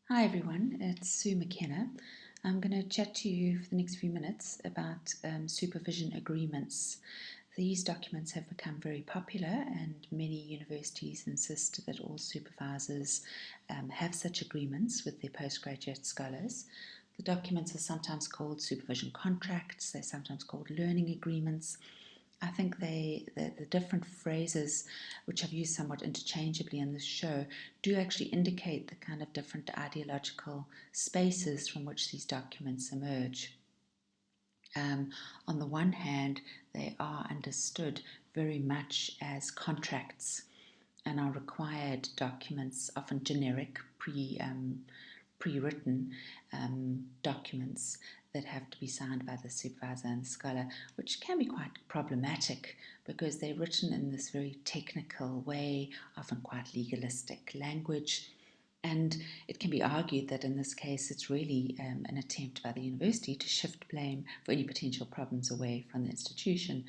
Hi everyone, it's Sue McKenna. I'm going to chat to you for the next few minutes about supervision agreements. These documents have become very popular, and many universities insist that all supervisors have such agreements with their postgraduate scholars. The documents are sometimes called supervision contracts, they're sometimes called learning agreements. I think the different phrases, which I've used somewhat interchangeably in this show, do actually indicate the kind of different ideological spaces from which these documents emerge. On the one hand, they are understood very much as contracts and are required documents, often generic, pre-written documents that have to be signed by the supervisor and the scholar, which can be quite problematic because they're written in this very technical way, often quite legalistic language. And it can be argued that in this case it's really an attempt by the university to shift blame for any potential problems away from the institution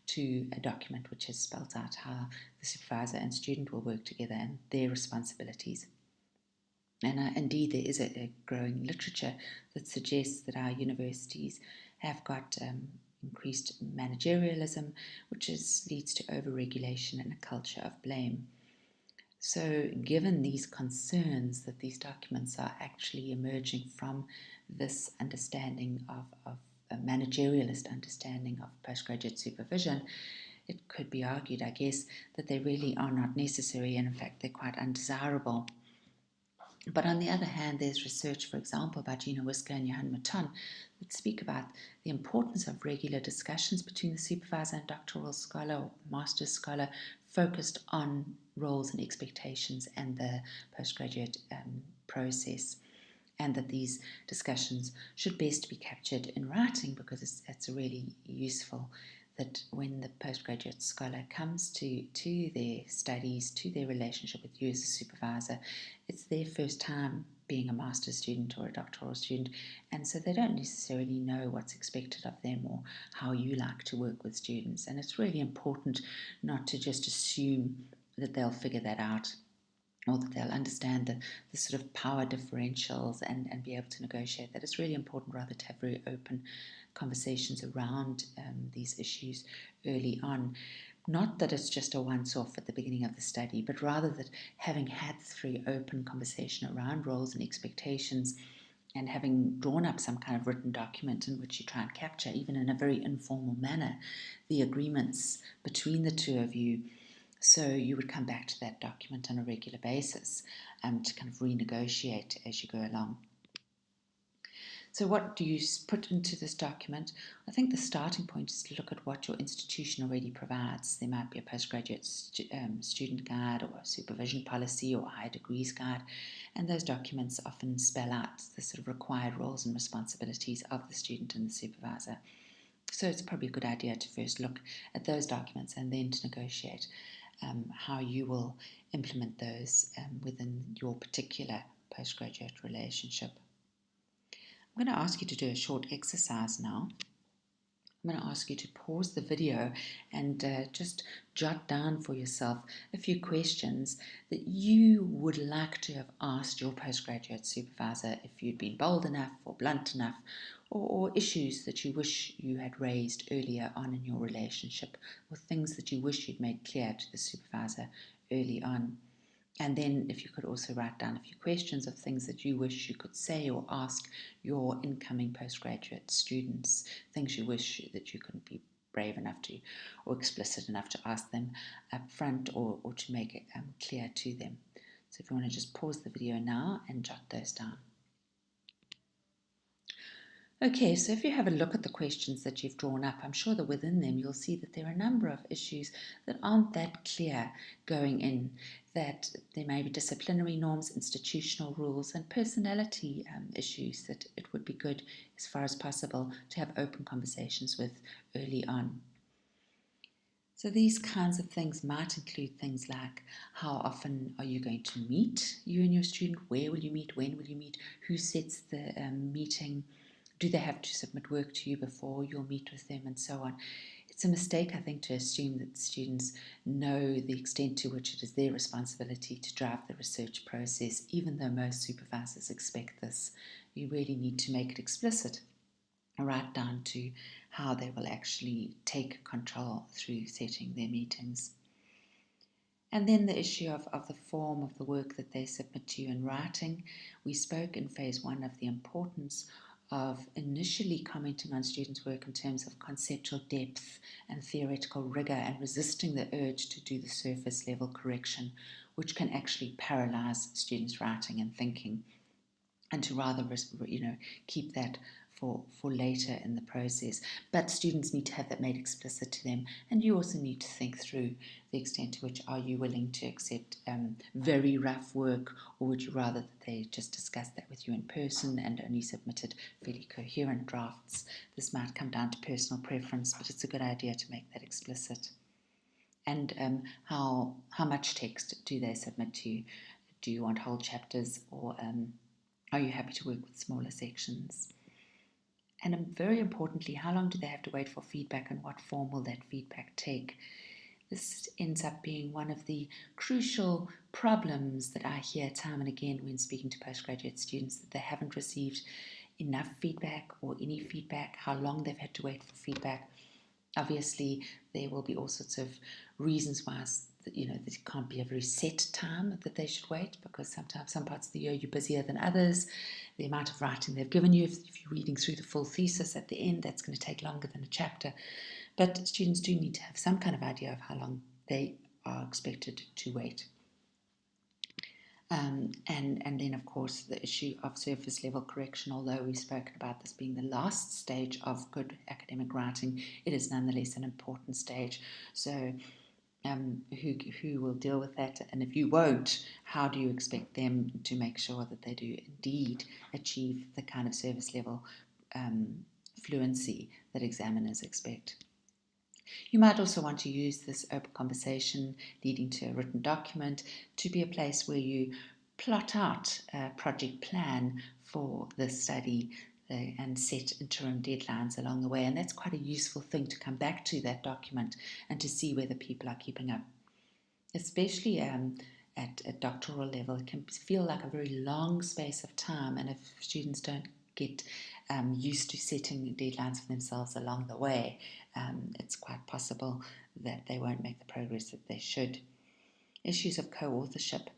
to a document which has spelt out how the supervisor and student will work together and their responsibilities. And indeed, there is a growing literature that suggests that our universities have got increased managerialism, which leads to overregulation and a culture of blame. So, given these concerns that these documents are actually emerging from this understanding of a managerialist understanding of postgraduate supervision, it could be argued, I guess, that they really are not necessary, and in fact, they're quite undesirable. But on the other hand, there's research, for example, by Gina Whisker and Johan Maton, that speak about the importance of regular discussions between the supervisor and doctoral scholar or master's scholar focused on roles and expectations and the postgraduate process. And that these discussions should best be captured in writing because it's really useful that when the postgraduate scholar comes to their studies, to their relationship with you as a supervisor, it's their first time being a master's student or a doctoral student, and so they don't necessarily know what's expected of them or how you like to work with students. And it's really important not to just assume that they'll figure that out or that they'll understand the sort of power differentials and be able to negotiate that. It's really important rather to have very open conversations around these issues early on. Not that it's just a once-off at the beginning of the study, but rather that having had this very open conversation around roles and expectations and having drawn up some kind of written document in which you try and capture, even in a very informal manner, the agreements between the two of you. So you would come back to that document on a regular basis to kind of renegotiate as you go along. So what do you put into this document? I think the starting point is to look at what your institution already provides. There might be a postgraduate student guide or a supervision policy or a high degrees guide, and those documents often spell out the sort of required roles and responsibilities of the student and the supervisor. So it's probably a good idea to first look at those documents and then to negotiate how you will implement those within your particular postgraduate relationship. I'm going to ask you to do a short exercise now. I'm going to ask you to pause the video and just jot down for yourself a few questions that you would like to have asked your postgraduate supervisor if you'd been bold enough or blunt enough, or issues that you wish you had raised earlier on in your relationship, or things that you wish you'd made clear to the supervisor early on. And then if you could also write down a few questions of things that you wish you could say or ask your incoming postgraduate students, things you wish that you couldn't be brave enough to or explicit enough to ask them up front or to make it clear to them. So if you want to just pause the video now and jot those down. Okay, so if you have a look at the questions that you've drawn up, I'm sure that within them you'll see that there are a number of issues that aren't that clear going in, that there may be disciplinary norms, institutional rules, and personality issues that it would be good, as far as possible, to have open conversations with early on. So these kinds of things might include things like how often are you going to meet, you and your student, where will you meet, when will you meet, who sets the meeting, do they have to submit work to you before you'll meet with them, and so on. It's a mistake, I think, to assume that students know the extent to which it is their responsibility to drive the research process, even though most supervisors expect this. You really need to make it explicit, right down to how they will actually take control through setting their meetings. And then the issue of the form of the work that they submit to you in writing. We spoke in phase 1 of the importance of initially commenting on students' work in terms of conceptual depth and theoretical rigor, and resisting the urge to do the surface level correction, which can actually paralyze students' writing and thinking, and to rather keep that for later in the process. But students need to have that made explicit to them, and you also need to think through the extent to which are you willing to accept very rough work, or would you rather that they just discuss that with you in person and only submitted fairly coherent drafts. This might come down to personal preference, but it's a good idea to make that explicit. And how much text do they submit to you? Do you want whole chapters, or are you happy to work with smaller sections? And very importantly, how long do they have to wait for feedback, and what form will that feedback take? This ends up being one of the crucial problems that I hear time and again when speaking to postgraduate students, that they haven't received enough feedback or any feedback, how long they've had to wait for feedback. Obviously, there will be all sorts of reasons why that it can't be a very set time that they should wait, because sometimes some parts of the year you're busier than others. The amount of writing they've given you, if you're reading through the full thesis at the end, that's going to take longer than a chapter. But students do need to have some kind of idea of how long they are expected to wait. And then, of course, the issue of surface level correction. Although we've spoken about this being the last stage of good academic writing, it is nonetheless an important stage. So who will deal with that? And if you won't, how do you expect them to make sure that they do indeed achieve the kind of service level fluency that examiners expect? You might also want to use this open conversation leading to a written document to be a place where you plot out a project plan for the study and set interim deadlines along the way. And that's quite a useful thing to come back to that document and to see whether people are keeping up. Especially at doctoral level, it can feel like a very long space of time, and if students don't get used to setting deadlines for themselves along the way, it's quite possible that they won't make the progress that they should. Issues of co-authorship.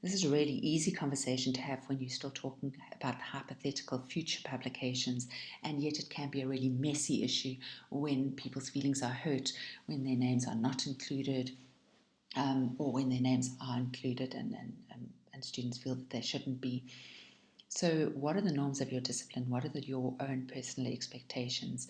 This is a really easy conversation to have when you're still talking about hypothetical future publications, and yet it can be a really messy issue when people's feelings are hurt, when their names are not included, or when their names are included and students feel that they shouldn't be. So what are the norms of your discipline? What are your own personal expectations?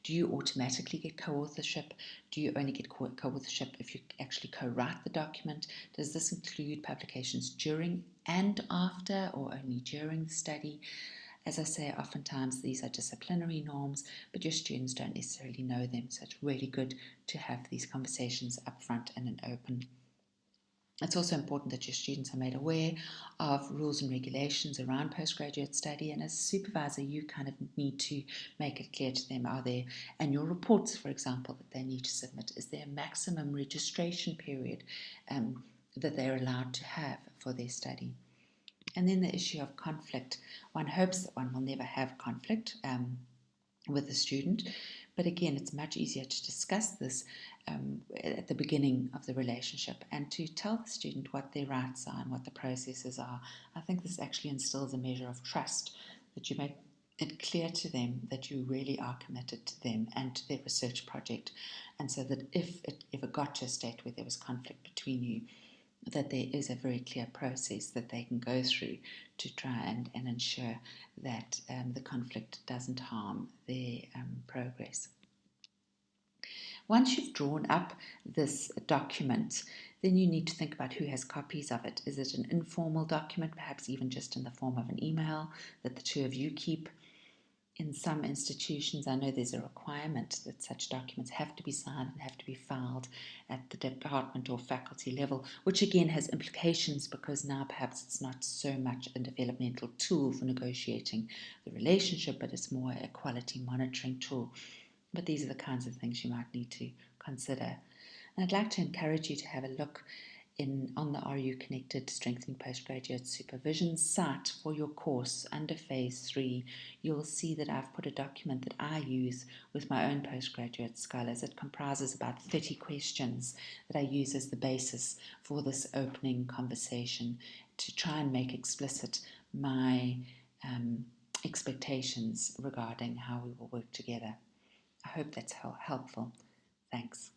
Do you automatically get co-authorship? Do you only get co-authorship if you actually co-write the document? Does this include publications during and after, or only during the study? As I say, oftentimes these are disciplinary norms, but your students don't necessarily know them, so it's really good to have these conversations up front and in open. It's also important that your students are made aware of rules and regulations around postgraduate study, and as a supervisor you kind of need to make it clear to them, are there annual reports, for example, that they need to submit? Is there a maximum registration period that they're allowed to have for their study? And then the issue of conflict. One hopes that one will never have conflict with a student, but again, it's much easier to discuss this at the beginning of the relationship and to tell the student what their rights are and what the processes are. I think this actually instills a measure of trust, that you make it clear to them that you really are committed to them and to their research project, and so that if it ever got to a state where there was conflict between you, that there is a very clear process that they can go through to try and ensure that the conflict doesn't harm their progress. Once you've drawn up this document, then you need to think about who has copies of it. Is it an informal document, perhaps even just in the form of an email that the two of you keep? In some institutions, I know there's a requirement that such documents have to be signed and have to be filed at the department or faculty level, which again has implications because now perhaps it's not so much a developmental tool for negotiating the relationship, but it's more a quality monitoring tool. But these are the kinds of things you might need to consider. And I'd like to encourage you to have a look on the RU Connected Strengthening Postgraduate Supervision site for your course under Phase 3. You'll see that I've put a document that I use with my own postgraduate scholars. It comprises about 30 questions that I use as the basis for this opening conversation to try and make explicit my expectations regarding how we will work together. I hope that's helpful. Thanks.